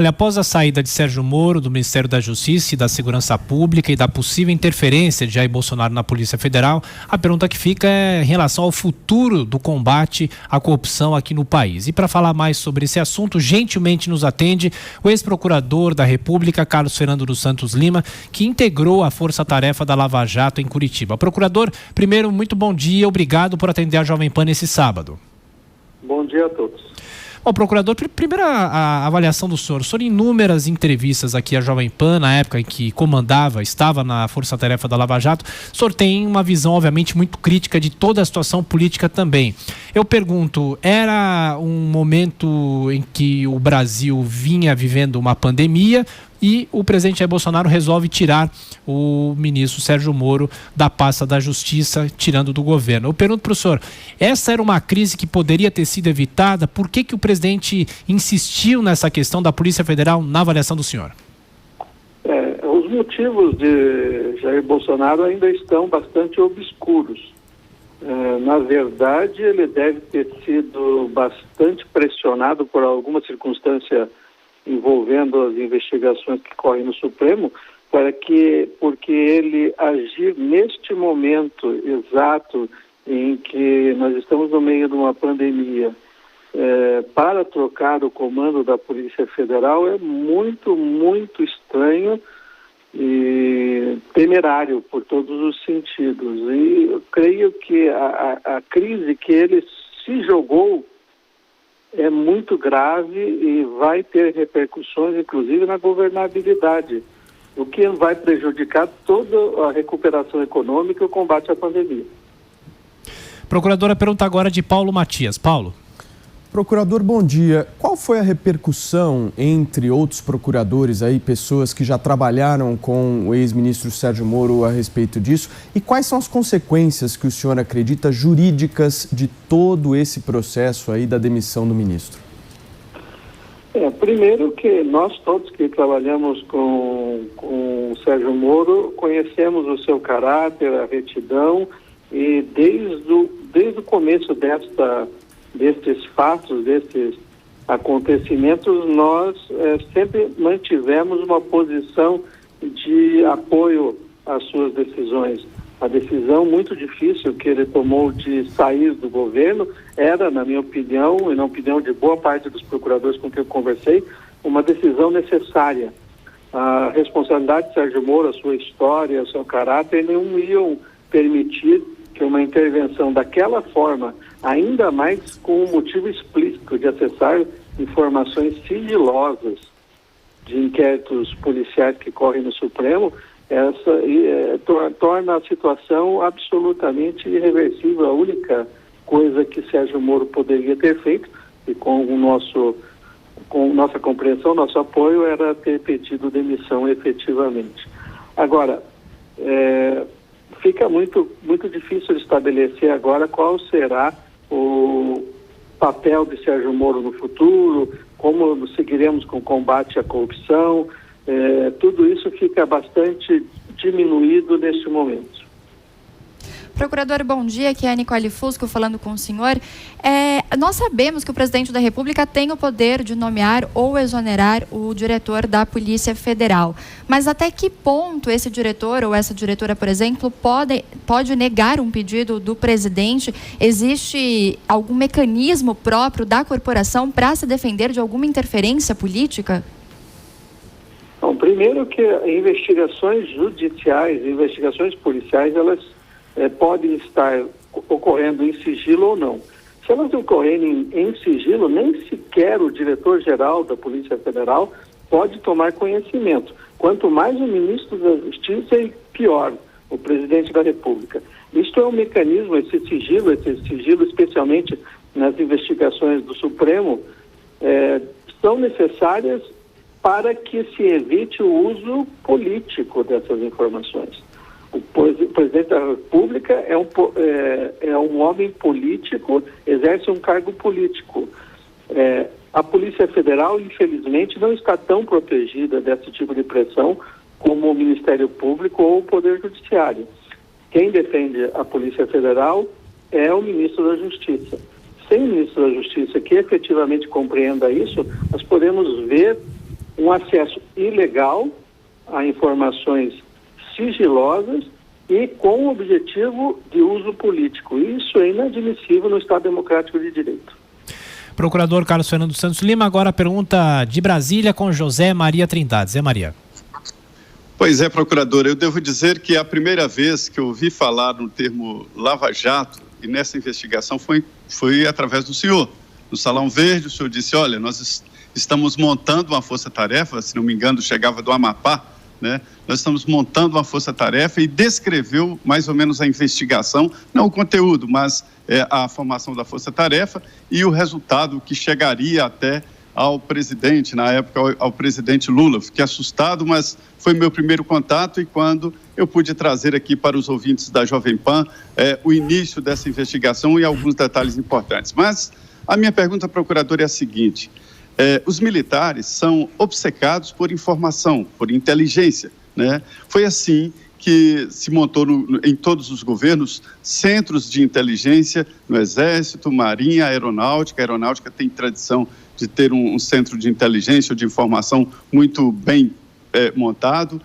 Olha, após a saída de Sérgio Moro do Ministério da Justiça e da Segurança Pública e da possível interferência de Jair Bolsonaro na Polícia Federal, a pergunta que fica é em relação ao futuro do combate à corrupção aqui no país. E para falar mais sobre esse assunto, gentilmente nos atende o ex-procurador da República, Carlos Fernando dos Santos Lima, que integrou a força-tarefa da Lava Jato em Curitiba. Procurador, primeiro, muito bom dia, obrigado por atender a Jovem Pan nesse sábado. Bom dia a todos. Bom, procurador, primeira a avaliação do senhor. O senhor, em inúmeras entrevistas aqui à Jovem Pan, na época em que estava na força-tarefa da Lava Jato, o senhor tem uma visão, obviamente, muito crítica de toda a situação política também. Eu pergunto, era um momento em que o Brasil vinha vivendo uma pandemia e o presidente Jair Bolsonaro resolve tirar o ministro Sérgio Moro da pasta da Justiça, tirando do governo. Eu pergunto para o senhor, essa era uma crise que poderia ter sido evitada? Por que o presidente insistiu nessa questão da Polícia Federal na avaliação do senhor? Os motivos de Jair Bolsonaro ainda estão bastante obscuros. Na verdade, ele deve ter sido bastante pressionado por alguma circunstância envolvendo as investigações que correm no Supremo, porque ele agir neste momento exato em que nós estamos no meio de uma pandemia, para trocar o comando da Polícia Federal é muito, muito estranho e temerário por todos os sentidos. E eu creio que a crise que ele se jogou é muito grave e vai ter repercussões, inclusive, na governabilidade, o que vai prejudicar toda a recuperação econômica e o combate à pandemia. Procuradora, pergunta agora de Paulo Matias. Paulo. Procurador, bom dia. Qual foi a repercussão entre outros procuradores aí, pessoas que já trabalharam com o ex-ministro Sérgio Moro a respeito disso? E quais são as consequências que o senhor acredita jurídicas de todo esse processo aí da demissão do ministro? Primeiro que nós todos que trabalhamos com o Sérgio Moro conhecemos o seu caráter, a retidão e desde o começo destes fatos, destes acontecimentos, nós sempre mantivemos uma posição de apoio às suas decisões. A decisão muito difícil que ele tomou de sair do governo era, na minha opinião, e na opinião de boa parte dos procuradores com quem eu conversei, uma decisão necessária. A responsabilidade de Sérgio Moro, a sua história, o seu caráter, não iam permitir que uma intervenção daquela forma, ainda mais com o motivo explícito de acessar informações sigilosas de inquéritos policiais que correm no Supremo, torna a situação absolutamente irreversível. A única coisa que Sérgio Moro poderia ter feito, e com nossa compreensão, nosso apoio, era ter pedido demissão efetivamente. Agora, fica muito, muito difícil estabelecer agora qual será o papel de Sérgio Moro no futuro, como seguiremos com o combate à corrupção. Tudo isso fica bastante diminuído neste momento. Procurador, bom dia. Aqui é a Nicole Fusco falando com o senhor. Nós sabemos que o presidente da República tem o poder de nomear ou exonerar o diretor da Polícia Federal. Mas até que ponto esse diretor ou essa diretora, por exemplo, pode negar um pedido do presidente? Existe algum mecanismo próprio da corporação para se defender de alguma interferência política? Bom, primeiro que investigações judiciais, investigações policiais, elas podem estar ocorrendo em sigilo ou não. Se elas ocorrerem em sigilo, nem sequer o diretor-geral da Polícia Federal pode tomar conhecimento. Quanto mais o ministro da Justiça, e pior, o presidente da República. Isto é um mecanismo, esse sigilo especialmente nas investigações do Supremo, são necessárias para que se evite o uso político dessas informações. O presidente da República é um homem político, exerce um cargo político. A Polícia Federal, infelizmente, não está tão protegida desse tipo de pressão como o Ministério Público ou o Poder Judiciário. Quem defende a Polícia Federal é o Ministro da Justiça. Sem o Ministro da Justiça que efetivamente compreenda isso, nós podemos ver um acesso ilegal a informações sigilosas e com o objetivo de uso político. Isso é inadmissível no Estado Democrático de Direito. Procurador Carlos Fernando Santos Lima, agora a pergunta de Brasília com José Maria Trindade. Zé Maria. Pois é, procurador, eu devo dizer que a primeira vez que eu ouvi falar no termo Lava Jato e nessa investigação foi através do senhor. No Salão Verde, o senhor disse, olha, nós estamos montando uma força-tarefa, se não me engano, chegava do Amapá, né? Nós estamos montando uma força-tarefa e descreveu mais ou menos a investigação, não o conteúdo, mas a formação da força-tarefa e o resultado que chegaria até ao presidente, na época ao presidente Lula. Fiquei assustado, mas foi meu primeiro contato e quando eu pude trazer aqui para os ouvintes da Jovem Pan o início dessa investigação e alguns detalhes importantes. Mas a minha pergunta, procurador, é a seguinte: os militares são obcecados por informação, por inteligência, né? Foi assim que se montou em todos os governos centros de inteligência no Exército, Marinha, Aeronáutica. A Aeronáutica tem tradição de ter um centro de inteligência ou de informação muito bem montado,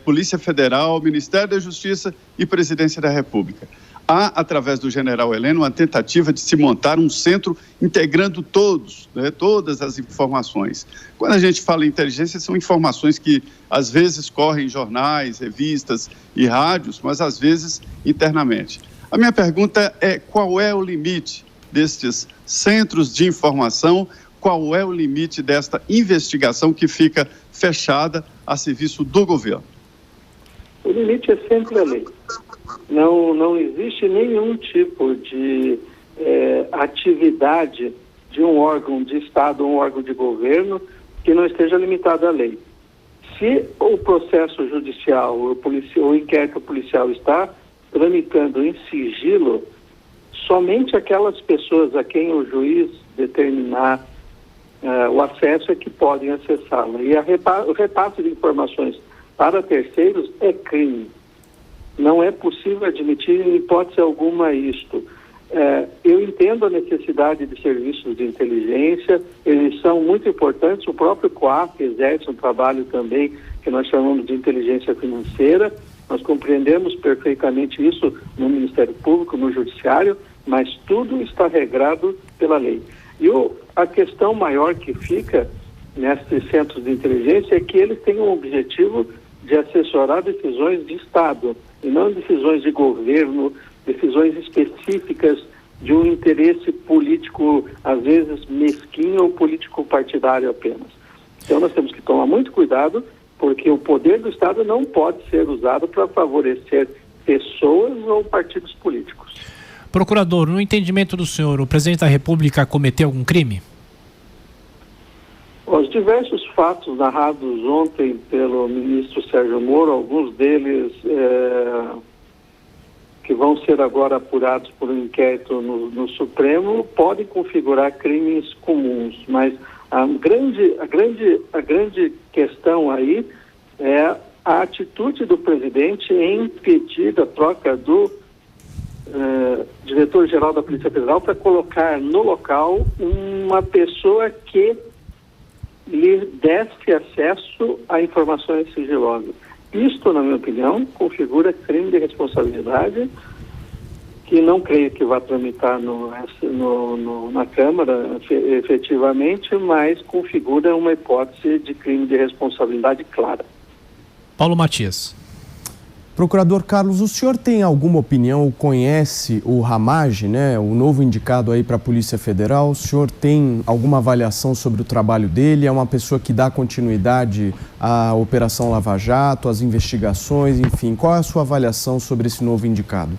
Polícia Federal, Ministério da Justiça e Presidência da República. Há, através do general Heleno, uma tentativa de se montar um centro integrando todas as informações. Quando a gente fala em inteligência, são informações que às vezes correm em jornais, revistas e rádios, mas às vezes internamente. A minha pergunta é: qual é o limite destes centros de informação? Qual é o limite desta investigação que fica fechada a serviço do governo? O limite é sempre a lei. Não existe nenhum tipo de atividade de um órgão de Estado ou um órgão de governo que não esteja limitado à lei. Se o processo judicial, o inquérito policial está tramitando em sigilo, somente aquelas pessoas a quem o juiz determinar o acesso é que podem acessá-lo. E o repasse de informações para terceiros é crime. Não é possível admitir em hipótese alguma isto. Eu entendo a necessidade de serviços de inteligência, eles são muito importantes. O próprio COAF exerce um trabalho também que nós chamamos de inteligência financeira. Nós compreendemos perfeitamente isso no Ministério Público, no Judiciário, mas tudo está regrado pela lei. E a questão maior que fica nesses centros de inteligência é que eles têm um objetivo de assessorar decisões de Estado e não decisões de governo, decisões específicas de um interesse político, às vezes mesquinho ou político partidário apenas. Então nós temos que tomar muito cuidado, porque o poder do Estado não pode ser usado para favorecer pessoas ou partidos políticos. Procurador, no entendimento do senhor, o presidente da República cometeu algum crime? Os diversos fatos narrados ontem pelo ministro Sérgio Moro, alguns deles que vão ser agora apurados por um inquérito no Supremo, podem configurar crimes comuns, mas a grande questão aí é a atitude do presidente em impedir a troca do diretor-geral da Polícia Federal para colocar no local uma pessoa que lhe desse acesso a informações sigilosas. Isto, na minha opinião, configura crime de responsabilidade, que não creio que vá tramitar na Câmara efetivamente, mas configura uma hipótese de crime de responsabilidade clara. Paulo Matias. Procurador Carlos, o senhor tem alguma opinião ou conhece o Ramage, né, o novo indicado aí para a Polícia Federal? O senhor tem alguma avaliação sobre o trabalho dele? É uma pessoa que dá continuidade à Operação Lava Jato, às investigações, enfim. Qual é a sua avaliação sobre esse novo indicado?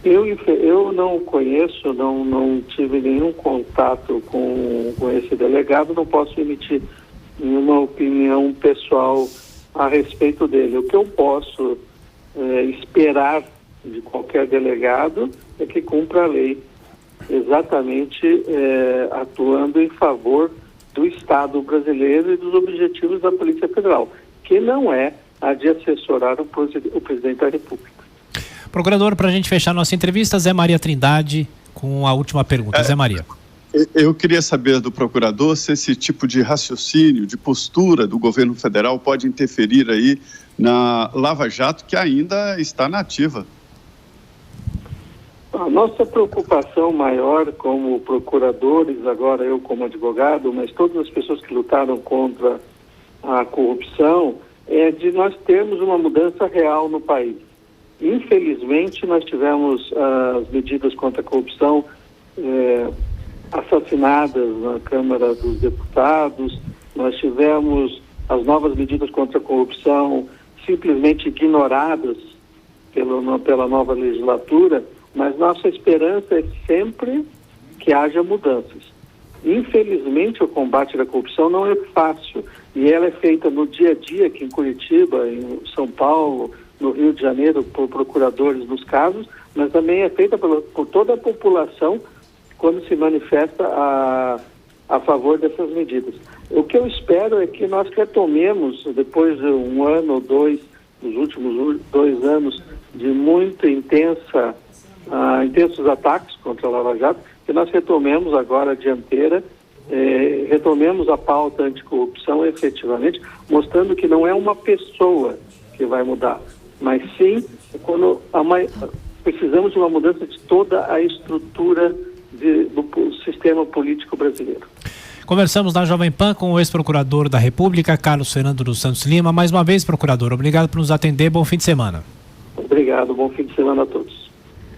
Eu não conheço, não tive nenhum contato com esse delegado, não posso emitir nenhuma opinião pessoal a respeito dele. O que eu posso esperar de qualquer delegado é que cumpra a lei, exatamente atuando em favor do Estado brasileiro e dos objetivos da Polícia Federal, que não é a de assessorar o presidente da República. Procurador, para a gente fechar nossa entrevista, Zé Maria Trindade com a última pergunta. Zé Maria. Eu queria saber do procurador se esse tipo de raciocínio, de postura do governo federal pode interferir aí na Lava Jato, que ainda está na ativa. A nossa preocupação maior como procuradores, agora eu como advogado, mas todas as pessoas que lutaram contra a corrupção, é de nós termos uma mudança real no país. Infelizmente, nós tivemos as medidas contra a corrupção assassinadas na Câmara dos Deputados, nós tivemos as novas medidas contra a corrupção simplesmente ignoradas pela nova legislatura, mas nossa esperança é sempre que haja mudanças. Infelizmente, o combate à corrupção não é fácil, e ela é feita no dia a dia aqui em Curitiba, em São Paulo, no Rio de Janeiro, por procuradores nos casos, mas também é feita por toda a população quando se manifesta a favor dessas medidas. O que eu espero é que nós retomemos, depois de um ano ou dois, nos últimos 2 anos, de muito intensos ataques contra a Lava Jato, que nós retomemos agora a dianteira, retomemos a pauta anticorrupção efetivamente, mostrando que não é uma pessoa que vai mudar, mas sim precisamos de uma mudança de toda a estrutura do sistema político brasileiro. Conversamos na Jovem Pan com o ex-procurador da República, Carlos Fernando dos Santos Lima. Mais uma vez, procurador, obrigado por nos atender. Bom fim de semana. Obrigado, bom fim de semana a todos.